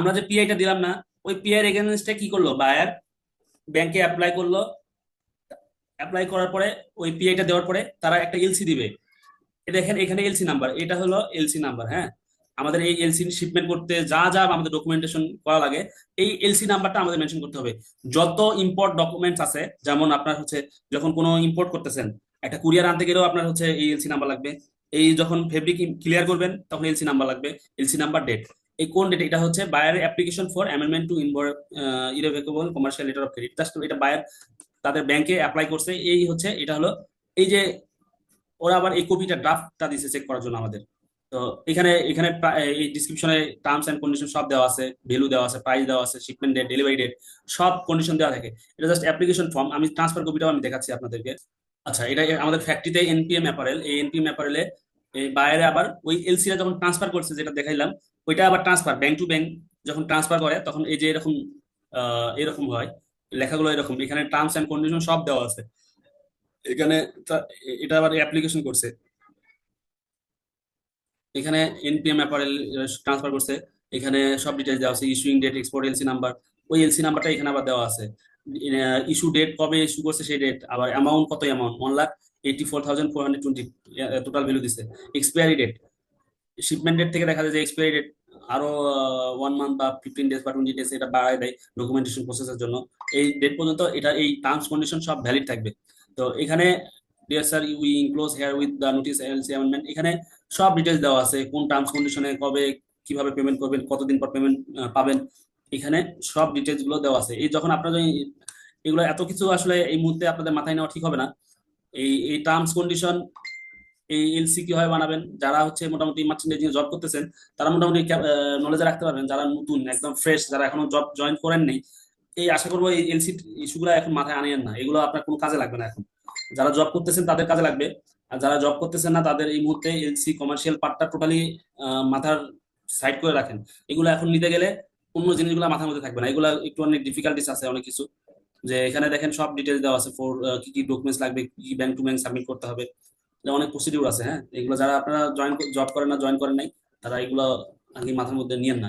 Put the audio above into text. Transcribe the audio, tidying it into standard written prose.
আমরা যে পিআইটা দিলাম না, ওই পিআই এগেনস্টে কি করলো, বায়ার ব্যাংকে অ্যাপ্লাই করলো। অ্যাপ্লাই করার পরে ওই পিআইটা দেওয়ার পরে তারা একটা এলসি দিবে। এটা এখানে এখানে এলসি নাম্বার, এটা হলো এলসি নাম্বার, হ্যাঁ। আমাদের এই এলসি শিপমেন্ট করতে যা যা আমাদের ডকুমেন্টেশন করা লাগে, এই এলসি নাম্বারটা আমাদের মেনশন করতে হবে। যত ইম্পোর্ট ডকুমেন্টস আছে, যেমন আপনার হচ্ছে যখন কোনো ইম্পোর্ট করতেছেন, একটা কুরিয়ার আনতে গেলেও আপনার হচ্ছে এই এলসি নাম্বার লাগবে। এই যখন ফেব্রিক ক্লিয়ার করবেন তখন এলসি নাম্বার লাগবে। এলসি নাম্বার, ডেট, এই কোন ডেট, এটা হচ্ছে buyer application for amendment to irrevocable commercial letter of credit. Just এটা বায়ার তাদের ব্যাংকে অ্যাপ্লাই করছে, এই হচ্ছে এটা হলো। এই যে ওরা আবার এই কপিটা ড্রাফটটা দিছে চেক করার জন্য আমাদের। তো এখানে এখানে এই ডিসক্রিপশনে টার্মস এন্ড কন্ডিশন সব দেওয়া আছে, ভ্যালু দেওয়া আছে, প্রাইস দেওয়া আছে, শিপমেন্ট ডেট, ডেলিভারি ডেট, সব কন্ডিশন দেওয়া থাকে। এটা জাস্ট অ্যাপ্লিকেশন ফর্ম। আমি ট্রান্সফার কপিটাও আমি দেখাচ্ছি আপনাদেরকে। আচ্ছা, এটা আমাদের ফ্যাক্টরিতে এনপিএম অ্যাপারেল, এই এনপিএম অ্যাপারেলে এই বাইরে আবার ওই এলসি টা যখন ট্রান্সফার করছে যেটা দেখাইলাম, ওইটা আবার ট্রান্সফার ব্যাংক টু ব্যাংক যখন ট্রান্সফার করে তখন এই যে এরকম এরকম হয়, লেখাগুলো এরকম, এখানে টার্মস এন্ড কন্ডিশন সব দেওয়া আছে এখানে। এটা আবার অ্যাপ্লিকেশন করছে এখানে, এনপিএম অ্যাপারেল ট্রান্সফার করছে, এখানে সব ডিটেলস দেওয়া আছে, issuing date, export LC number, ওই এলসি নাম্বারটা এখানে আবার দেওয়া আছে। ইস্যু ডেট, কবে ইস্যু করছে সেই ডেট, আবার অ্যামাউন্ট কত, অ্যামাউন্ট 1,84,420 টোটাল ভ্যালু দিছে। এক্সপায়ারি ডেট, শিপমেন্ট ডেট থেকে দেখা যায় যে এক্সপায়ারি ডেট আরো 1 মান্থ বা 15 ডেজ বা 20 ডেজ এটা বাড়ায় দেয় ডকুমেন্টেশন প্রসেসের জন্য। এই ডেট পর্যন্ত এটা এই টার্মস কন্ডিশন সব ভ্যালিড থাকবে। তো এখানে dear sir we enclose herewith the notice LC amendment, এখানে সব ডিটেলস দেওয়া আছে, কোন টার্মস কন্ডিশনে কবে কিভাবে পেমেন্ট করবেন, কতদিন পর পেমেন্ট পাবেন, এখানে সব ডিটেলস গুলো দেওয়া আছে। এই যখন আপনারা এগুলো এত কিছু আসলে এই মুহূর্তে আপনাদের মাথায় নেওয়া ঠিক হবে না। এই এই টার্মস কন্ডিশন, এই এলসি কিভাবে বানাবেন, যারা হচ্ছে মোটামুটি মার্চেন্টাইজিং জব করতেছেন তারা মোটামুটি নলেজ রাখতে পারবেন। যারা নতুন একদম ফ্রেশ, যারা এখনো জব জয়েন করেন নেই, এই আশা করবো এই এলসি ইস্যুগুলো এখন মাথায় আনিয়েন না, এগুলো আপনার কোনো কাজে লাগবে না এখন। যারা জব করতেছেন তাদের কাজে লাগবে, আর যারা জব করতেছেন না তাদের এই মুহূর্তে এলসি কমার্শিয়াল পার্টটা টোটালি মাথার সাইড করে রাখেন। এগুলো এখন নিতে গেলে অন্য জিনিসগুলো মাথার মধ্যে থাকবে না, এগুলো একটু অনেক ডিফিকাল্টিস আছে অনেক কিছু। যে এখানে দেখেন সব ডিটেলস দেওয়া আছে, ফর কি কি ডকুমেন্টস লাগবে, কি কি ব্যাংক টু ব্যাংক সাবমিট করতে হবে, এটা অনেক প্রসিডিউর আছে, হ্যাঁ। এগুলো যারা আপনারা জয়েন জব করেন না, জয়েন করেন নাই, তারা এগুলো আগে মাথার মধ্যে নিয়েন না।